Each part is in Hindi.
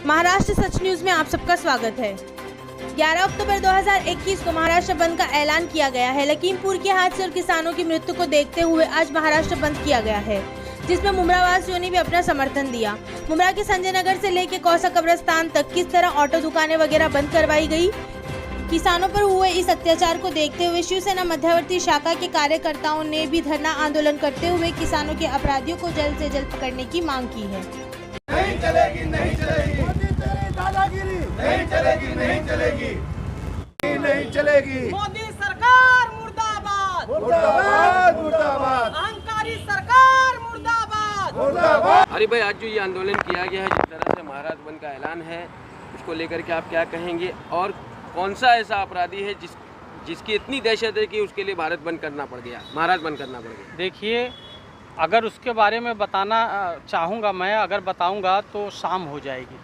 महाराष्ट्र सच न्यूज में आप सबका स्वागत है। 11 अक्टूबर 2021 को महाराष्ट्र बंद का ऐलान किया गया है। लखीमपुर के हादसे और किसानों की मृत्यु को देखते हुए आज महाराष्ट्र बंद किया गया है, जिसमें मुमरा वासियों ने भी अपना समर्थन दिया। मुमरा के संजय नगर से लेकर कौसा कब्रिस्तान तक किस तरह ऑटो दुकानें वगैरह बंद करवाई गई। किसानों पर हुए इस अत्याचार को देखते हुए शिवसेना मध्यवर्ती शाखा के कार्यकर्ताओं ने भी धरना आंदोलन करते हुए किसानों के अपराधियों को जल्द से जल्द पकड़ने की मांग की है। नहीं चलेगी, नहीं चलेगी, दादागिरी नहीं चलेगी, नहीं चलेगी, नहीं चलेगी। मोदी सरकार मुर्दाबाद, मुर्दाबाद, मुर्दाबाद, अहंकारी सरकार मुर्दाबाद, मुर्दाबाद। अरे भाई, आज जो ये आंदोलन किया गया है, जिस तरह से महाराष्ट्र बंद का ऐलान है, उसको लेकर के आप क्या कहेंगे और कौन सा ऐसा अपराधी है जिसकी इतनी दहशत है कि उसके लिए भारत बंद करना पड़ गया, महाराष्ट्र बंद करना पड़ गया? देखिए, अगर उसके बारे में बताना चाहूँगा, मैं अगर बताऊँगा तो शाम हो जाएगी।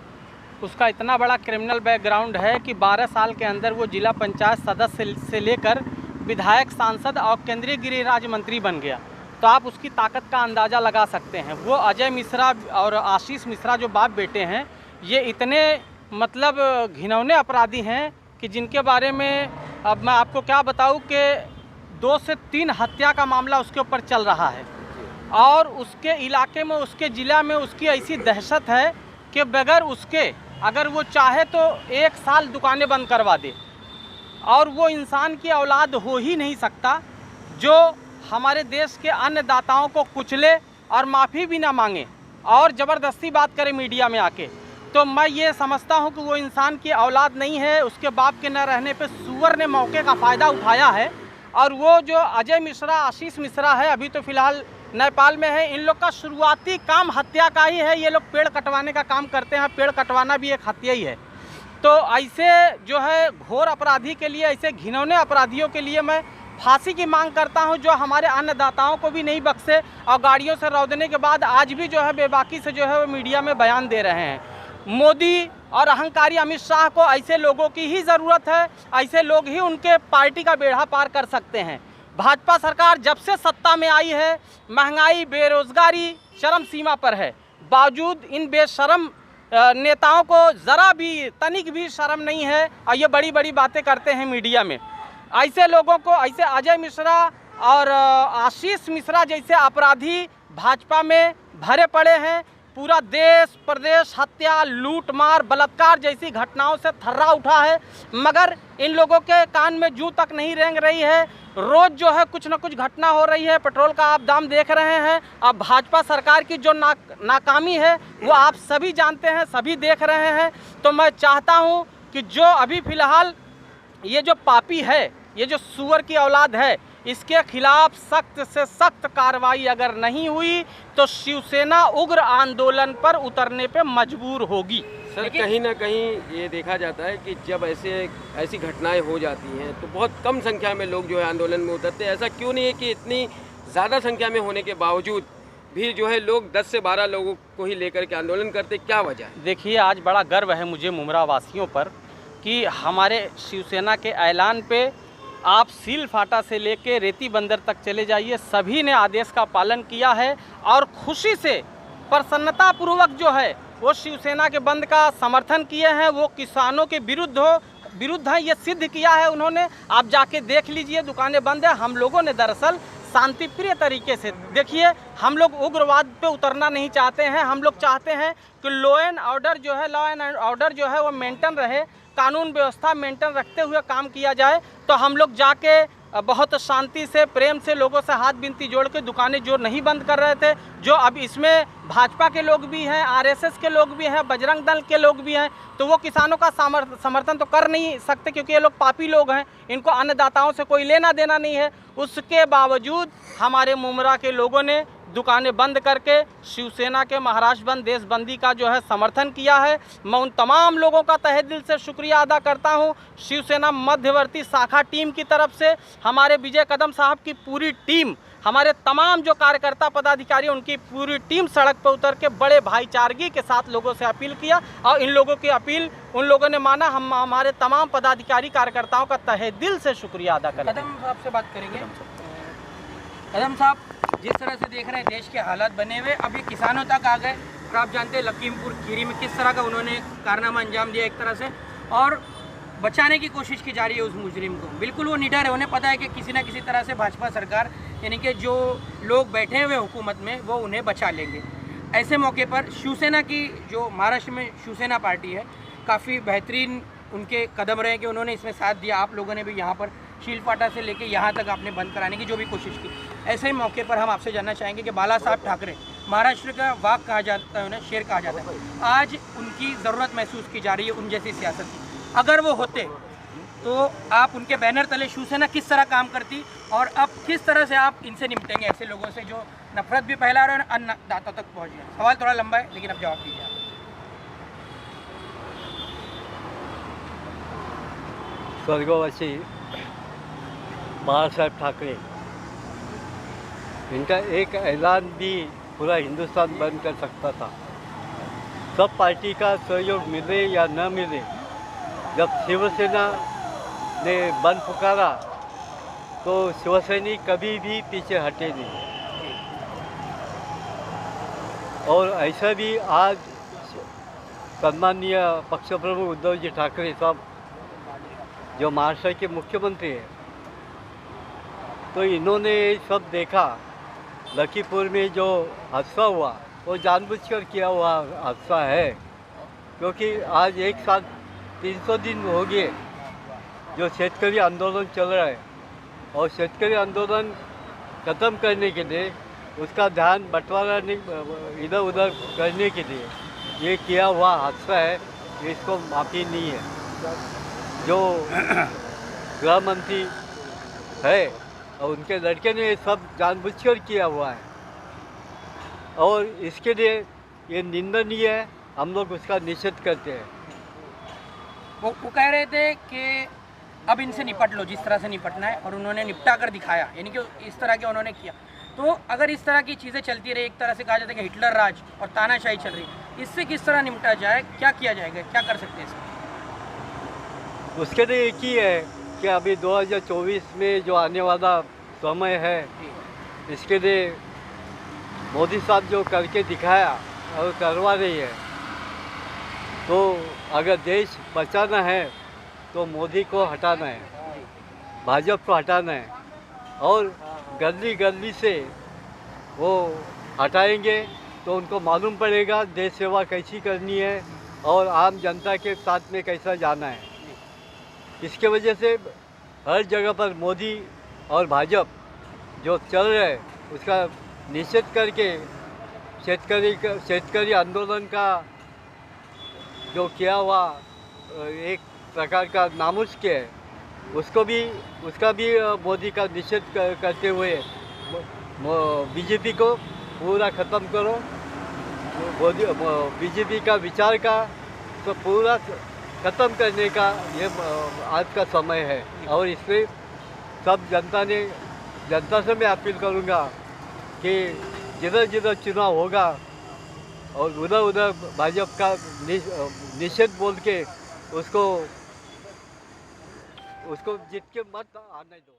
उसका इतना बड़ा क्रिमिनल बैकग्राउंड है कि 12 साल के अंदर वो जिला पंचायत सदस्य से लेकर विधायक, सांसद और केंद्रीय गृह राज्य मंत्री बन गया। तो आप उसकी ताकत का अंदाज़ा लगा सकते हैं। वो अजय मिश्रा और आशीष मिश्रा जो बाप बेटे हैं, ये इतने मतलब घिनौने अपराधी हैं कि जिनके बारे में अब मैं आपको क्या बताऊं कि 2 से 3 हत्या का मामला उसके ऊपर चल रहा है और उसके इलाके में, उसके ज़िला में उसकी ऐसी दहशत है कि बगैर उसके अगर वो चाहे तो 1 साल दुकानें बंद करवा दे। और वो इंसान की औलाद हो ही नहीं सकता जो हमारे देश के अन्नदाताओं को कुचले और माफ़ी भी ना मांगे और ज़बरदस्ती बात करे मीडिया में आके। तो मैं ये समझता हूँ कि वो इंसान की औलाद नहीं है। उसके बाप के न रहने पे सुअर ने मौके का फ़ायदा उठाया है। और वो जो अजय मिश्रा, आशीष मिश्रा है, अभी तो फ़िलहाल नेपाल में है। इन लोग का शुरुआती काम हत्या का ही है। ये लोग पेड़ कटवाने का काम करते हैं। पेड़ कटवाना भी एक हत्या ही है। तो ऐसे जो है घोर अपराधी के लिए, ऐसे घिनौने अपराधियों के लिए मैं फांसी की मांग करता हूं, जो हमारे अन्नदाताओं को भी नहीं बख्शे और गाड़ियों से रौदने के बाद आज भी जो है बेबाकी से जो है वो मीडिया में बयान दे रहे हैं। मोदी और अहंकारी अमित शाह को ऐसे लोगों की ही ज़रूरत है। ऐसे लोग ही उनके पार्टी का बेड़ा पार कर सकते हैं। भाजपा सरकार जब से सत्ता में आई है, महंगाई, बेरोजगारी चरम सीमा पर है। बावजूद इन बेशरम नेताओं को ज़रा भी, तनिक भी शर्म नहीं है और ये बड़ी बड़ी बातें करते हैं मीडिया में। ऐसे लोगों को, ऐसे अजय मिश्रा और आशीष मिश्रा जैसे अपराधी भाजपा में भरे पड़े हैं। पूरा देश प्रदेश हत्या, लूट मार, बलात्कार जैसी घटनाओं से थर्रा उठा है, मगर इन लोगों के कान में जूं तक नहीं रेंग रही है। रोज़ जो है कुछ न कुछ घटना हो रही है। पेट्रोल का आप दाम देख रहे हैं। अब भाजपा सरकार की जो नाकामी है वो आप सभी जानते हैं, सभी देख रहे हैं। तो मैं चाहता हूं कि जो अभी फ़िलहाल ये जो पापी है, ये जो सुअर की औलाद है, इसके खिलाफ सख्त से सख्त कार्रवाई अगर नहीं हुई तो शिवसेना उग्र आंदोलन पर उतरने पे मजबूर होगी। सर, कहीं ना कहीं ये देखा जाता है कि जब ऐसी घटनाएं हो जाती हैं तो बहुत कम संख्या में लोग जो है आंदोलन में उतरते हैं। ऐसा क्यों नहीं है कि इतनी ज़्यादा संख्या में होने के बावजूद भी जो है लोग 10 से 12 लोगों को ही लेकर के आंदोलन करते, क्या वजह है? देखिए, आज बड़ा गर्व है मुझे मुमरा वासियों पर कि हमारे शिवसेना के ऐलान पे आप सील फाटा से लेके रेती बंदर तक चले जाइए, सभी ने आदेश का पालन किया है और खुशी से, प्रसन्नतापूर्वक जो है वो शिवसेना के बंद का समर्थन किए हैं। वो किसानों के विरुद्ध है, ये सिद्ध किया है उन्होंने। आप जाके देख लीजिए, दुकानें बंद है। हम लोगों ने दरअसल शांतिप्रिय तरीके से, देखिए, हम लोग उग्रवाद पे उतरना नहीं चाहते हैं। हम लोग चाहते हैं कि लॉ एंड ऑर्डर जो है वो मेंटेन रहे, कानून व्यवस्था मेंटेन रखते हुए काम किया जाए। तो हम लोग जाके बहुत शांति से, प्रेम से लोगों से हाथ बिनती जोड़ के दुकानें जो नहीं बंद कर रहे थे, जो अब इसमें भाजपा के लोग भी हैं, आरएसएस के लोग भी हैं, बजरंग दल के लोग भी हैं, तो वो किसानों का समर्थन तो कर नहीं सकते क्योंकि ये लोग पापी लोग हैं। इनको अन्नदाताओं से कोई लेना देना नहीं है। उसके बावजूद हमारे मुमरा के लोगों ने दुकानें बंद करके शिवसेना के महाराष्ट्र बंद, देशबंदी का जो है समर्थन किया है। मैं उन तमाम लोगों का तहे दिल से शुक्रिया अदा करता हूं। शिवसेना मध्यवर्ती शाखा टीम की तरफ से हमारे विजय कदम साहब की पूरी टीम, हमारे तमाम जो कार्यकर्ता पदाधिकारी, उनकी पूरी टीम सड़क पर उतर के बड़े भाईचारगी के साथ लोगों से अपील किया और इन लोगों की अपील उन लोगों ने माना। हम हमारे तमाम पदाधिकारी कार्यकर्ताओं का तहे दिल से शुक्रिया अदा करते हैं। कदम साहब से बात करेंगे। कदम साहब, जिस तरह से देख रहे हैं देश के हालात बने हुए, अभी किसानों तक आ गए, और आप जानते हैं लखीमपुर खीरी में किस तरह का उन्होंने कारनामा अंजाम दिया एक तरह से, और बचाने की कोशिश की जा रही है उस मुजरिम को। बिल्कुल वो निडर है, उन्हें पता है कि किसी न किसी तरह से भाजपा सरकार यानी कि जो लोग बैठे हुए हुकूमत में वो उन्हें बचा लेंगे। ऐसे मौके पर शिवसेना की जो महाराष्ट्र में शिवसेना पार्टी है, काफ़ी बेहतरीन उनके कदम रहे कि उन्होंने इसमें साथ दिया। आप लोगों ने भी यहाँ पर शीलपाटा से लेके यहाँ तक आपने बंद कराने की जो भी कोशिश की। ऐसे ही मौके पर हम आपसे जानना चाहेंगे कि बाला साहब ठाकरे, महाराष्ट्र का वाघ कहा जाता है, उन्हें शेर कहा जाता है, आज उनकी ज़रूरत महसूस की जा रही है उन जैसी सियासत की। अगर वो होते तो आप उनके बैनर तले शिवसेना किस तरह काम करती, और अब किस तरह से आप इनसे निपटेंगे ऐसे लोगों से जो नफरत भी फैला रहे हैं और अन्नदाताओं तक पहुँच गए? सवाल थोड़ा लंबा है लेकिन अब जवाब दीजिए आप। स्वर्गवासी बाळासाहेब ठाकरे, इनका एक ऐलान भी पूरा हिंदुस्तान बंद कर सकता था। सब पार्टी का सहयोग मिले या न मिले, जब शिवसेना ने बंद पुकारा तो शिवसैनिक कभी भी पीछे हटे नहीं। और ऐसा भी आज सम्माननीय पक्ष प्रमुख उद्धव जी ठाकरे साहब जो महाराष्ट्र के मुख्यमंत्री हैं, तो इन्होंने सब देखा। लखीमपुर में जो हादसा हुआ वो जानबूझकर किया हुआ हादसा है, क्योंकि आज एक साल 300 दिन हो गए जो शेतकरी आंदोलन चल रहा है, और शेतकरी आंदोलन ख़त्म करने के लिए उसका ध्यान बंटवारा इधर उधर करने के लिए ये किया हुआ हादसा है, इसको माफ़ी नहीं है। जो गृह मंत्री है और उनके लड़के ने ये सब जानबूझकर किया हुआ है, और इसके लिए ये निंदनीय है। हम लोग उसका निषेध करते हैं। वो कह रहे थे कि अब इनसे निपट लो जिस तरह से निपटना है, और उन्होंने निपटा कर दिखाया, यानी कि इस तरह के उन्होंने किया। तो अगर इस तरह की चीज़ें चलती रही, एक तरह से कहा जाता है कि हिटलर राज और तानाशाही चल रही, इससे किस तरह निपटा जाए, क्या किया जाएगा, क्या कर सकते हैं इसमें? उसके लिए एक ही है कि अभी 2024 में जो आने वाला समय है, इसके लिए मोदी साहब जो करके दिखाया और करवा रही है, तो अगर देश बचाना है तो मोदी को हटाना है, भाजपा को हटाना है, और गली गली से वो हटाएंगे तो उनको मालूम पड़ेगा देश सेवा कैसी करनी है और आम जनता के साथ में कैसा जाना है। इसके वजह से हर जगह पर मोदी और भाजपा जो चल रहा है उसका निषेध करके शेतकरी आंदोलन का जो किया हुआ एक प्रकार का नामुष्क है, उसका भी मोदी का निषेध करते हुए बीजेपी को पूरा ख़त्म करो। बीजेपी का विचार का तो पूरा ख़त्म करने का ये आज का समय है, और इसमें सब जनता से मैं अपील करूँगा कि जिधर जिधर चुनाव होगा और उधर उधर भाजपा का निषेध बोल के उसको जीत के मत आने दो।